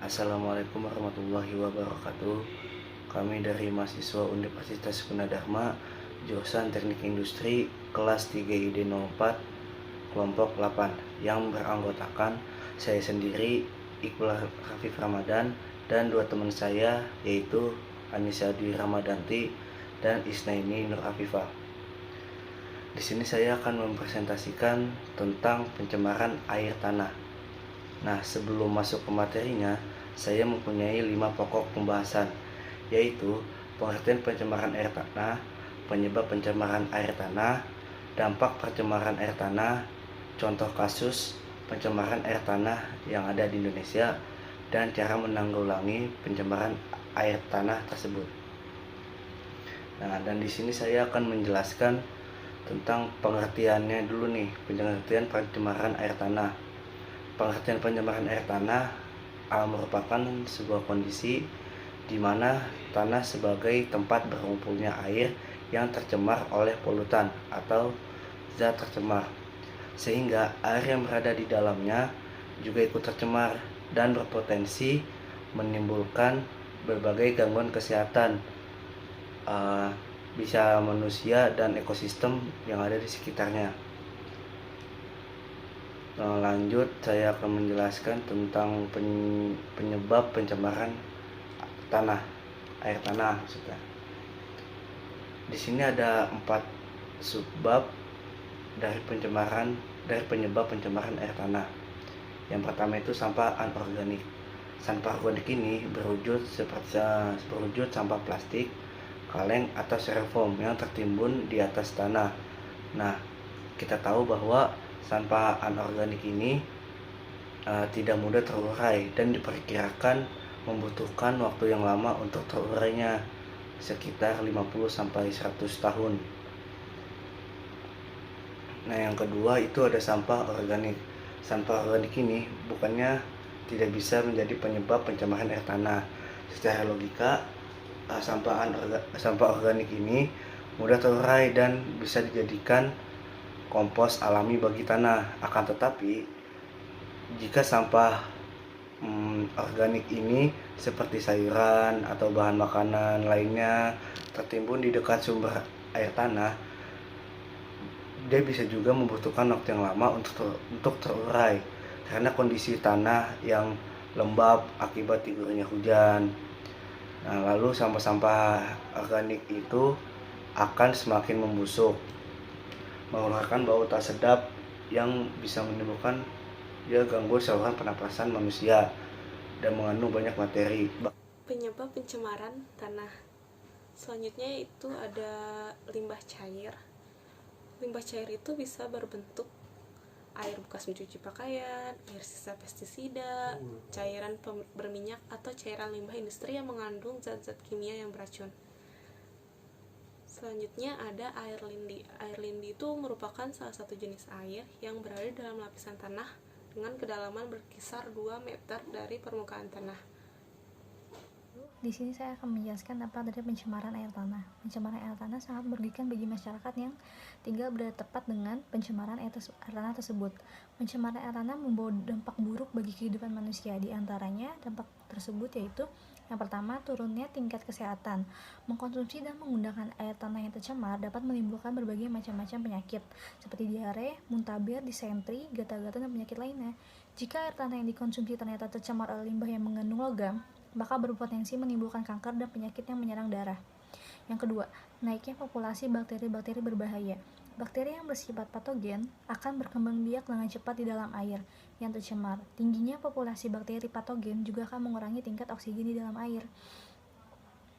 Assalamualaikum warahmatullahi wabarakatuh. Kami dari mahasiswa Universitas Gunadarma, jurusan Teknik Industri, kelas 3 ID04, kelompok 8, yang beranggotakan saya sendiri, Iqbal Rafif Ramadan, dan dua teman saya, yaitu Anissa Dwi Ramadanti dan Isnaini Nur Afifah. Di sini saya akan mempresentasikan tentang pencemaran air tanah. Nah, sebelum masuk ke materinya, saya mempunyai 5 pokok pembahasan, yaitu pengertian pencemaran air tanah, penyebab pencemaran air tanah, dampak pencemaran air tanah, contoh kasus pencemaran air tanah yang ada di Indonesia, dan cara menanggulangi pencemaran air tanah tersebut. Nah, dan di sini saya akan menjelaskan tentang pengertiannya dulu nih, pengertian pencemaran air tanah. Pengertian pencemaran air tanah merupakan sebuah kondisi di mana tanah sebagai tempat berkumpulnya air yang tercemar oleh polutan atau zat tercemar, sehingga air yang berada di dalamnya juga ikut tercemar dan berpotensi menimbulkan berbagai gangguan kesehatan, bisa manusia dan ekosistem yang ada di sekitarnya. Lanjut, saya akan menjelaskan tentang penyebab pencemaran tanah, air tanah maksudnya. Di sini ada 4 subbab dari penyebab pencemaran air tanah. Yang pertama itu sampah anorganik. Sampah organik ini berwujud sampah plastik, kaleng atau styrofoam yang tertimbun di atas tanah. Nah, kita tahu bahwa sampah anorganik ini tidak mudah terurai dan diperkirakan membutuhkan waktu yang lama untuk terurainya, sekitar 50-100 tahun. Nah, yang kedua itu ada sampah organik. Sampah organik ini bukannya tidak bisa menjadi penyebab pencemaran air tanah. Secara logika, sampah organik ini mudah terurai dan bisa dijadikan kompos alami bagi tanah. Akan tetapi, jika sampah organik ini seperti sayuran atau bahan makanan lainnya tertimbun di dekat sumber air tanah, dia bisa juga membutuhkan waktu yang lama untuk terurai karena kondisi tanah yang lembab akibat diguyurnya hujan. Nah, lalu sampah-sampah organik itu akan semakin membusuk, mengeluarkan bau tak sedap yang bisa menimbulkan gangguan saluran pernapasan manusia dan mengandung banyak materi. Penyebab pencemaran tanah selanjutnya itu ada limbah cair. Limbah cair itu bisa berbentuk air bekas mencuci pakaian, air sisa pestisida, cairan berminyak, atau cairan limbah industri yang mengandung zat-zat kimia yang beracun. Selanjutnya ada air lindi. Air lindi itu merupakan salah satu jenis air yang berada dalam lapisan tanah dengan kedalaman berkisar 2 meter dari permukaan tanah. Di sini saya akan menjelaskan dampak dari pencemaran air tanah. Pencemaran air tanah sangat merugikan bagi masyarakat yang tinggal berada tepat dengan pencemaran air tanah tersebut. Pencemaran air tanah membawa dampak buruk bagi kehidupan manusia. Di antaranya dampak tersebut yaitu yang pertama, turunnya tingkat kesehatan. Mengkonsumsi dan menggunakan air tanah yang tercemar dapat menimbulkan berbagai macam-macam penyakit seperti diare, muntaber, disentri, gatal-gatal, dan penyakit lainnya. Jika air tanah yang dikonsumsi ternyata tercemar oleh limbah yang mengandung logam, maka berpotensi menimbulkan kanker dan penyakit yang menyerang darah. Yang kedua, naiknya populasi bakteri-bakteri berbahaya. Bakteri yang bersifat patogen akan berkembang biak dengan cepat di dalam air yang tercemar. Tingginya populasi bakteri patogen juga akan mengurangi tingkat oksigen di dalam air.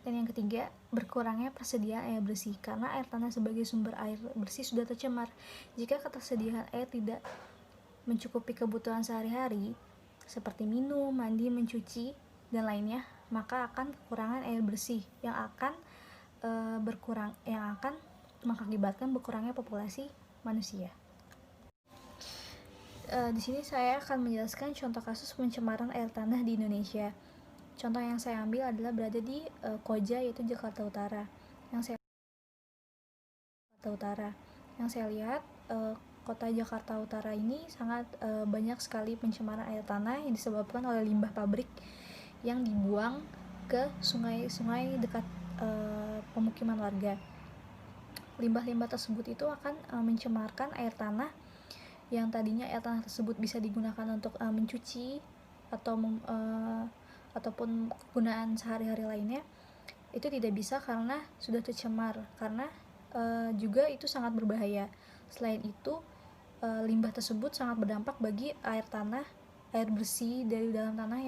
Dan yang ketiga, berkurangnya persediaan air bersih karena air tanah sebagai sumber air bersih sudah tercemar. Jika ketersediaan air tidak mencukupi kebutuhan sehari-hari seperti minum, mandi, mencuci, dan lainnya, maka akan kekurangan air bersih yang akan mengakibatkan berkurangnya populasi manusia. Di sini saya akan menjelaskan contoh kasus pencemaran air tanah di Indonesia. Contoh yang saya ambil adalah berada di Koja, yaitu Jakarta Utara. Yang saya lihat, kota Jakarta Utara ini sangat banyak sekali pencemaran air tanah yang disebabkan oleh limbah pabrik yang dibuang ke sungai-sungai dekat pemukiman warga. Limbah-limbah tersebut itu akan mencemarkan air tanah yang tadinya air tanah tersebut bisa digunakan untuk mencuci atau ataupun kegunaan sehari-hari lainnya, itu tidak bisa karena sudah tercemar, karena juga itu sangat berbahaya. Selain itu, limbah tersebut sangat berdampak bagi air tanah, air bersih dari dalam tanah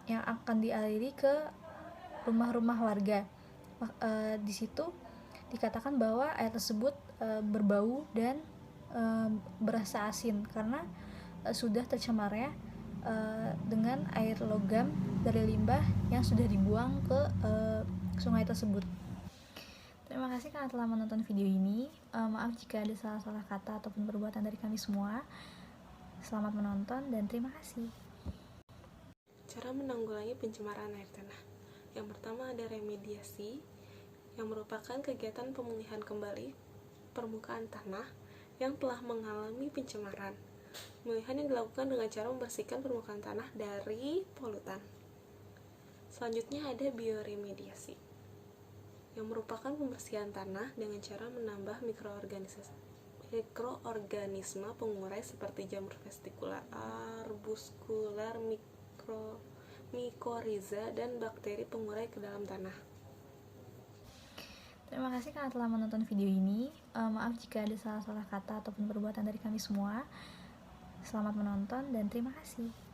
yang akan dialiri ke rumah-rumah warga. Di situ dikatakan bahwa air tersebut berbau dan berasa asin karena sudah tercemarnya dengan air logam dari limbah yang sudah dibuang ke sungai tersebut. Terima kasih karena telah menonton video ini. Maaf jika ada salah-salah kata ataupun perbuatan dari kami semua. Selamat menonton dan terima kasih. Cara menanggulangi pencemaran air tanah. Yang pertama ada remediasi, yang merupakan kegiatan pemulihan kembali permukaan tanah yang telah mengalami pencemaran. Pemulihan yang dilakukan dengan cara membersihkan permukaan tanah dari polutan. Selanjutnya ada bioremediasi, yang merupakan pembersihan tanah dengan cara menambah mikroorganisme pengurai seperti jamur vestikular, arbuskular, mikoriza, dan bakteri pengurai ke dalam tanah. Terima kasih karena telah menonton video ini. Maaf jika ada salah-salah kata ataupun perbuatan dari kami semua. Selamat menonton dan terima kasih.